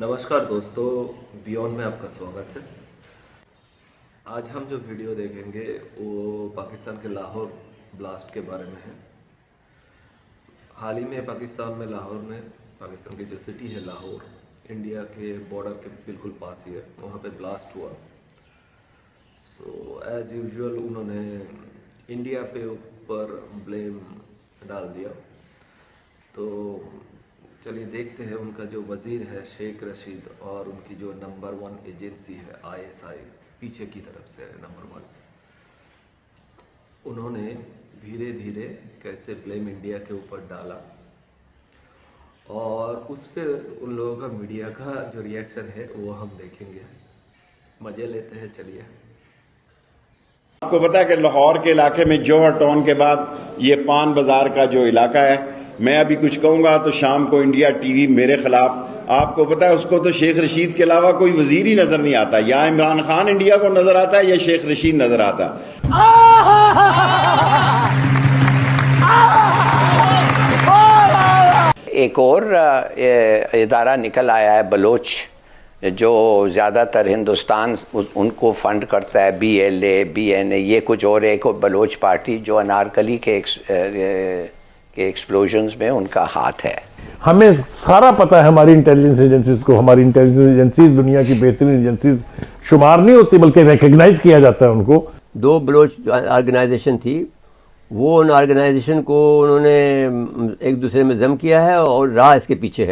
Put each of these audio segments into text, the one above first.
नमस्कार दोस्तों, बियॉन्ड में आपका स्वागत है। आज हम जो वीडियो देखेंगे वो पाकिस्तान के लाहौर ब्लास्ट के बारे में है। हाल ही में पाकिस्तान में लाहौर में पाकिस्तान की जो सिटी है लाहौर, इंडिया के बॉर्डर के बिल्कुल पास ही है, वहाँ पे ब्लास्ट हुआ। सो एज़ यूजुअल उन्होंने इंडिया पे ऊपर ब्लेम डाल दिया। तो चलिए देखते हैं, उनका जो वज़ीर है शेख रशीद और उनकी जो नंबर 1 एजेंसी है ISI, पीछे की तरफ से है नंबर 1, उन्होंने धीरे धीरे कैसे ब्लेम इंडिया के ऊपर डाला और उस पर उन लोगों का मीडिया का जो रिएक्शन है वो हम देखेंगे। मज़े लेते हैं, चलिए। आपको पता है कि लाहौर के इलाके में जौहर टाउन के बाद ये पान बाजार का जो इलाका है, मैं अभी कुछ कहूंगा तो शाम को इंडिया टीवी मेरे खिलाफ, आपको पता है उसको तो शेख रशीद के अलावा कोई वजीर ही नजर नहीं आता। या इमरान खान इंडिया को नजर आता है या शेख रशीद नजर आता है। एक और इदारा निकल आया है बलोच, जो ज़्यादातर हिंदुस्तान उनको फंड करता है, BLA BNA, ये कुछ और एक बलोच पार्टी जो अनारकली के एक्सप्लोजन्स में उनका हाथ है। हमें सारा पता है, हमारी इंटेलिजेंस एजेंसीज को, हमारी इंटेलिजेंस एजेंसीज दुनिया की बेहतरीन एजेंसीज शुमार नहीं होती बल्कि रिकग्नाइज किया जाता है उनको। 2 बलोच ऑर्गेनाइजेशन थी, वो उन ऑर्गेनाइजेशन को उन्होंने एक दूसरे में जम किया है और राह इसके पीछे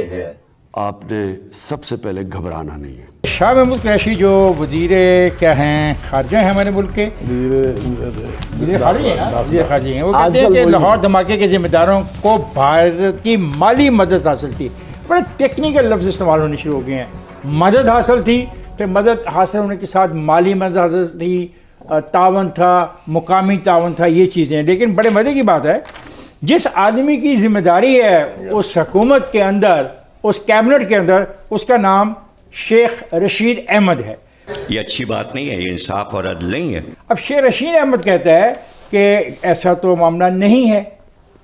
है। आपने सबसे पहले घबराना नहीं है। शाह महमूद कुरैशी जो वजीर क्या हैं खारजा हैं हमारे मुल्क के, वजीर खारजा हैं, वो कहते हैं कि लाहौर धमाके के जिम्मेदारों को भारत की माली मदद हासिल थी। बड़े टेक्निकल लफ्ज़ इस्तेमाल होने शुरू हो गए हैं। मदद हासिल थी, फिर मदद हासिल होने के साथ माली मदद हासिल थी, तावन था, मुकामी तावन था, ये चीज़ें। लेकिन बड़े मज़े की बात है, जिस आदमी की जिम्मेदारी है उस हुकूमत के अंदर, उस कैबिनेट के अंदर, उसका नाम शेख रशीद अहमद है। ये अच्छी बात नहीं है, ये इंसाफ और अदल नहीं है। अब शेख रशीद अहमद कहता है कि ऐसा तो मामला नहीं है।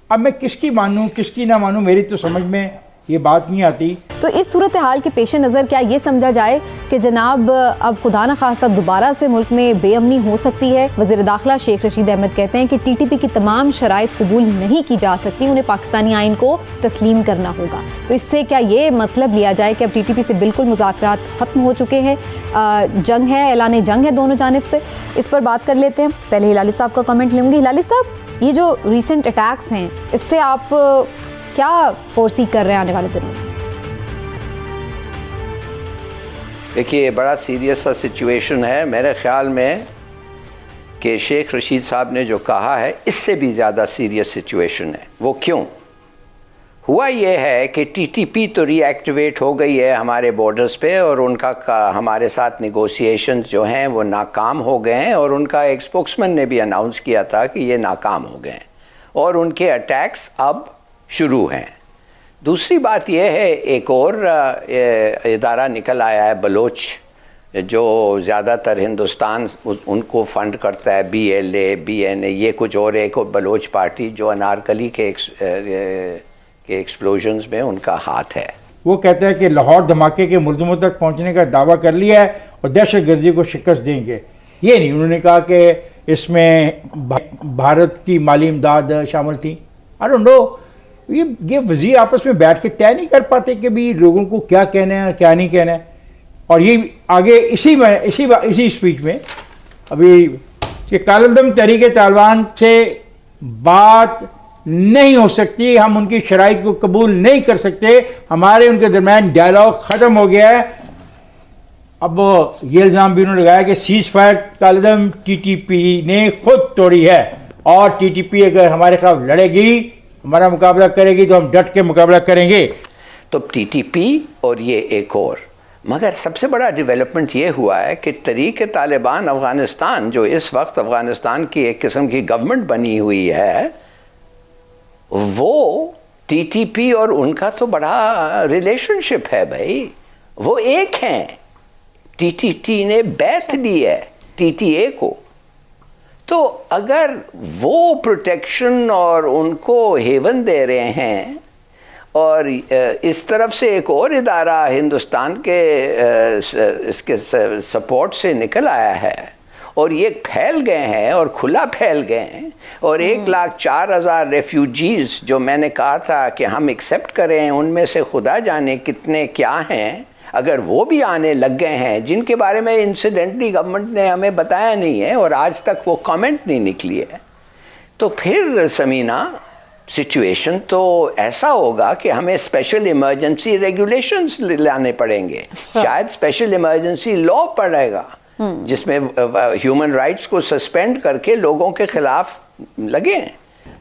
अब मैं किसकी मानूं किसकी ना मानूं, मेरी तो समझ में ये बात नहीं आती। तो इस सूरत हाल के पेश नज़र क्या ये समझा जाए कि जनाब अब खुदा न खास्ता दोबारा से मुल्क में बेअमनी हो सकती है? वज़ीर दाखिला शेख रशीद अहमद कहते हैं कि TTP की तमाम शराइत कबूल नहीं की जा सकती, उन्हें पाकिस्तानी आइन को तस्लीम करना होगा। तो इससे क्या ये मतलब लिया जाए कि अब TTP से बिल्कुल मुज़ाकरात ख़त्म हो चुके हैं, जंग है, ऐलान जंग है दोनों जानिब से? इस पर बात कर लेते हैं। पहले हिलाली साहब का कमेंट लूँगी। हिलाली साहब, ये जो रिसेंट अटैक्स हैं, इससे आप क्या फोर्सी कर रहे हैं आने वाले दिनों में? देखिए, बड़ा सीरियस सा सिचुएशन है। मेरे ख्याल में कि शेख रशीद साहब ने जो कहा है इससे भी ज़्यादा सीरियस सिचुएशन है। वो क्यों हुआ? ये है कि TTP तो रीएक्टिवेट हो गई है हमारे बॉर्डर्स पे, और उनका हमारे साथ निगोशिएशंस जो हैं वो नाकाम हो गए हैं, और उनका एक स्पोक्समैन ने भी अनाउंस किया था कि ये नाकाम हो गए हैं और उनके अटैक्स अब शुरू हैं। दूसरी बात यह है, एक और इदारा निकल आया है बलोच, जो ज़्यादातर हिंदुस्तान उनको फंड करता है, BLA BNA, ये कुछ और एक बलोच पार्टी जो अनारकली के एक्सप्लोजन्स में उनका हाथ है। वो कहता है कि लाहौर धमाके के मुल्ज़िमों तक पहुंचने का दावा कर लिया है और दहशत गर्दी को शिकस्त देंगे। ये नहीं, उन्होंने कहा कि इसमें भारत की माली इमदाद शामिल थी। आई डोंट नो, ये वज़ीर आपस में बैठ के तय नहीं कर पाते कि भी लोगों को क्या कहना है क्या नहीं कहना है। और ये आगे इसी स्पीच में अभी कि कालदम तहरीक तालिबान से बात नहीं हो सकती, हम उनकी शराइत को कबूल नहीं कर सकते, हमारे उनके दरमियान डायलॉग ख़त्म हो गया है। अब ये इल्ज़ाम भी उन्होंने लगाया कि सीज़ फायर कालदम TTP ने खुद तोड़ी है, और TTP अगर हमारे खिलाफ लड़ेगी, हमारा मुकाबला करेगी, तो हम डट के मुकाबला करेंगे। तो TTP और ये एक और, मगर सबसे बड़ा डेवलपमेंट ये हुआ है कि तहरीक तालिबान अफगानिस्तान, जो इस वक्त अफगानिस्तान की एक किस्म की गवर्नमेंट बनी हुई है, वो TTP और उनका तो बड़ा रिलेशनशिप है भाई, वो एक हैं। TTP ने बैठ ली है TTA को, तो अगर वो प्रोटेक्शन और उनको हेवन दे रहे हैं और इस तरफ से एक और इदारा हिंदुस्तान के इसके सपोर्ट से निकल आया है और ये फैल गए हैं और खुला फैल गए हैं। और 1,04,000 रेफ्यूजीज जो मैंने कहा था कि हम एक्सेप्ट करें, उनमें से खुदा जाने कितने क्या हैं, अगर वो भी आने लग गए हैं, जिनके बारे में इंसिडेंटली गवर्नमेंट ने हमें बताया नहीं है और आज तक वो कमेंट नहीं निकली है, तो फिर समीना सिचुएशन तो ऐसा होगा कि हमें स्पेशल इमरजेंसी रेगुलेशंस लाने पड़ेंगे। शायद स्पेशल इमरजेंसी लॉ पड़ेगा जिसमें ह्यूमन राइट्स को सस्पेंड करके लोगों के खिलाफ लगे।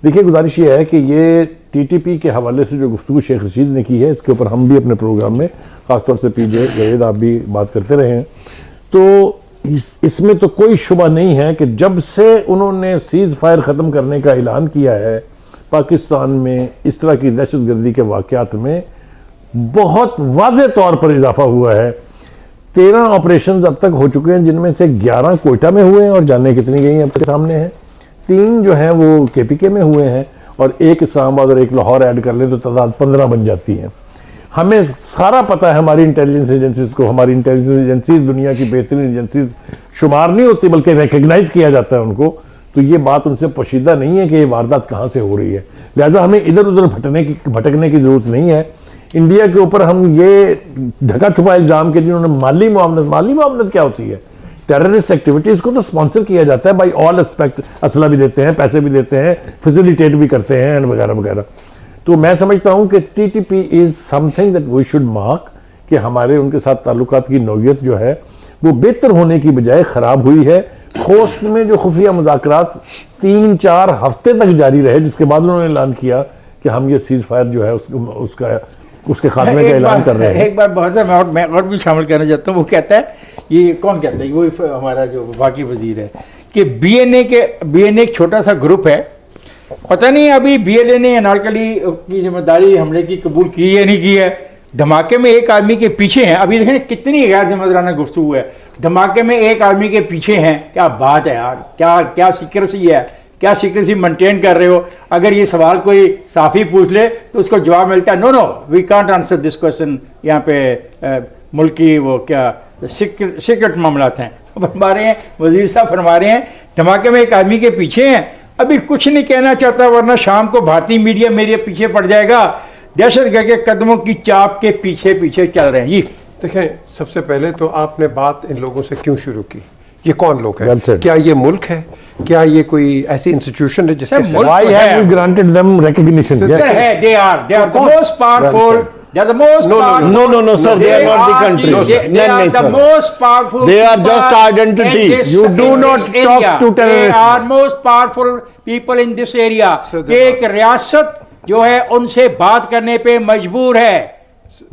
देखिए, गुजारिश ये है कि ये टीटीपी के हवाले से जो गुफ्तगू शेख रशीद ने की है, इसके ऊपर हम भी अपने प्रोग्राम में, खासतौर से पीजे जावेद आप भी बात करते रहे हैं, तो इसमें तो कोई शुबा नहीं है कि जब से उन्होंने सीज फायर ख़त्म करने का ऐलान किया है, पाकिस्तान में इस तरह की दहशतगर्दी के वाक़यात में बहुत वाज़े तौर पर इजाफा हुआ है। 13 ऑपरेशंस अब तक हो चुके हैं, जिनमें से 11 कोयटा में हुए हैं और जाने कितनी गई हैं आपके सामने हैं। 3 जो हैं वो केपीके में हुए हैं और 1 इस्लामाबाद और 1 लाहौर ऐड कर ले तो तादाद 15 बन जाती है। हमें सारा पता है, हमारी इंटेलिजेंस एजेंसीज को, हमारी इंटेलिजेंस एजेंसीज दुनिया की बेहतरीन एजेंसीज शुमार नहीं होती बल्कि रिकग्नाइज किया जाता है उनको, तो ये बात उनसे पोशीदा नहीं है कि ये वारदात कहाँ से हो रही है। लिहाजा हमें इधर उधर भटकने की जरूरत नहीं है। इंडिया के ऊपर हम ये ढका छुपा इल्जाम के जिन्होंने माली मुआवनत क्या होती है? टेररिस्ट एक्टिविटीज को तो स्पॉन्सर किया जाता है बाई ऑल एस्पेक्ट, असला भी देते हैं, पैसे भी देते हैं, फैसिलिटेट भी करते हैं एंड वगैरह वगैरह। तो मैं समझता हूं कि TTP is something that we should mark, कि हमारे उनके साथ ताल्लुकात की नौयत जो है वो बेहतर होने की बजाय खराब हुई है। खोस्त में जो खुफिया मुज़ाकरात 3-4 हफ्ते तक जारी रहे, जिसके बाद उन्होंने ऐलान किया कि हम ये सीज फायर जो है उसके खात्मे का ऐलान कर रहे हैं। एक बार बहुत मैं और भी शामिल करना चाहता हूँ। वो कहता है, ये कौन कहता है, वो हमारा जो वफाकी वजीर है, कि बीएनए एक छोटा सा ग्रुप है, पता नहीं अभी बीएलए ने अनारकली की जिम्मेदारी हमले की कबूल की है नहीं की है। धमाके में एक आदमी के पीछे हैं, अभी देखें कितनी गैर जिम्मेदाराना गुफ्तगू है। धमाके में एक आदमी के पीछे हैं, क्या बात है यार, क्या सीक्रेसी है, क्या सीक्रेसी मेंटेन कर रहे हो। अगर ये सवाल कोई साफी पूछ ले तो उसको जवाब मिलता है, no we can't answer this question, यहाँ पे मुल्क की वो क्या सीक्रेट मामला हैं फरमा रहे हैं, वजीर साहब फरमा रहे हैं धमाके में एक आदमी के पीछे हैं। अभी कुछ नहीं कहना चाहता वरना शाम को भारतीय मीडिया मेरे पीछे पड़ जाएगा। दहशतगर्द के कदमों की चाप के पीछे पीछे चल रहे हैं। जी देखें, सबसे पहले तो आपने बात इन लोगों से क्यों शुरू की? ये कौन लोग हैं? क्या ये मुल्क है? क्या ये कोई ऐसी इंस्टीट्यूशन है जिसके Why have we granted them recognition? They are the most powerful. They are the most powerful. No, sir. They are not the country. They are the most powerful. They are just identity. You do not talk to terrorists. They are most powerful people in this area. एक रियासत जो है उनसे बात करने पे मजबूर है।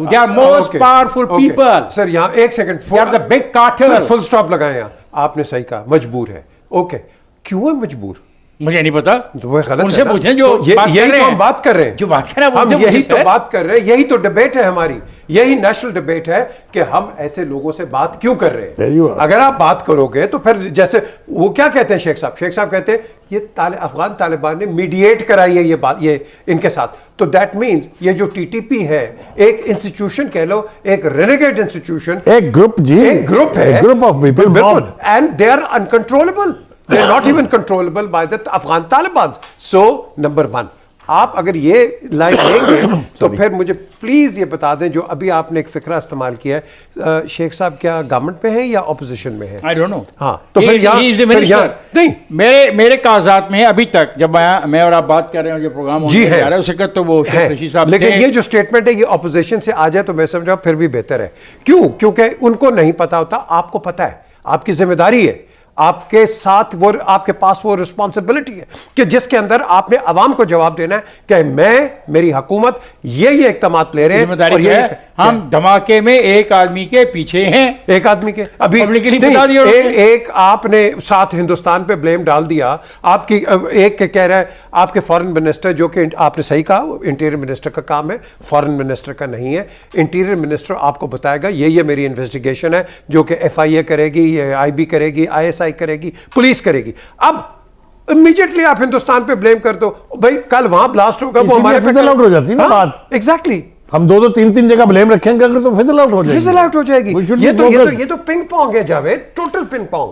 They are most powerful people. Sir यहाँ एक second, They are the big cartel. Full stop लगाएं यहाँ। आपने सही कहा, मजबूर है। ओके, क्यों है मजबूर? मुझे नहीं पता, तो वो गलत उनसे पूछें जो यही तो हम बात कर रहे हैं, जो बात कर रहे हैं हम यही तो बात कर रहे हैं, यही तो डिबेट है हमारी, यही नेशनल डिबेट है कि हम ऐसे लोगों से बात क्यों कर रहे हैं। अगर आप बात करोगे तो फिर जैसे वो क्या कहते हैं शेख साहब कहते हैं ये अफगान तालिबान ने मीडिएट कराई है ये बात, ये इनके साथ, तो दैट मींस ये जो टीटीपी है एक इंस्टीट्यूशन कह लो, एक रेनेगेड इंस्टीट्यूशन, एक ग्रुप है, ग्रुप ऑफ पीपल, बिल्कुल, and they are uncontrollable, they are not even controllable by the Afghan Taliban. So number 1, आप अगर ये लाइन लेंगे तो फिर मुझे प्लीज ये बता दें, जो अभी आपने एक फिक्रा इस्तेमाल किया है, शेख साहब क्या गवर्नमेंट में है या ऑपोजिशन में है? I don't know. हाँ, तो फिर नहीं, मेरे कागजात में अभी तक जब मैं और आप बात कर रहे हैं, जो प्रोग्राम जी है उस वक्त तो वो शेख रशीद साहब, लेकिन ये जो स्टेटमेंट है ये ऑपोजिशन से आ जाए तो मैं समझा फिर भी बेहतर है। क्यों? क्योंकि उनको नहीं पता होता, आपको पता है, आपकी जिम्मेदारी है, आपके साथ वो, आपके पास वो रिस्पॉन्सिबिलिटी है कि जिसके अंदर आपने अवाम को जवाब देना है कि मेरी हुकूमत ये इक़दाम ले रहे हैं और ये हम धमाके में एक आदमी के पीछे हैं, एक आदमी के अभी एक आपने साथ हिंदुस्तान पे ब्लेम डाल दिया। आपकी एक के कह रहा है आपके फॉरेन मिनिस्टर, जो कि आपने सही कहा इंटीरियर मिनिस्टर का काम है, फॉरेन मिनिस्टर का नहीं है। इंटीरियर मिनिस्टर आपको बताएगा ये मेरी इन्वेस्टिगेशन है जो कि FIA करेगी, IB करेगी, ISI करेगी, पुलिस करेगी। अब इमीडिएटली आप हिंदुस्तान पे ब्लेम कर दो, भाई कल वहां ब्लास्ट होगा वो हमारे फिजल आउट हो जाती ना बात। एग्जैक्टली, हम 2-2 3-3 जगह ब्लेम रखेंगे अगर तो फिजल आउट हो जाएगी, फिजल आउट हो जाएगी। ये तो पिंग पोंग है जावेद, टोटल पिंग पोंग।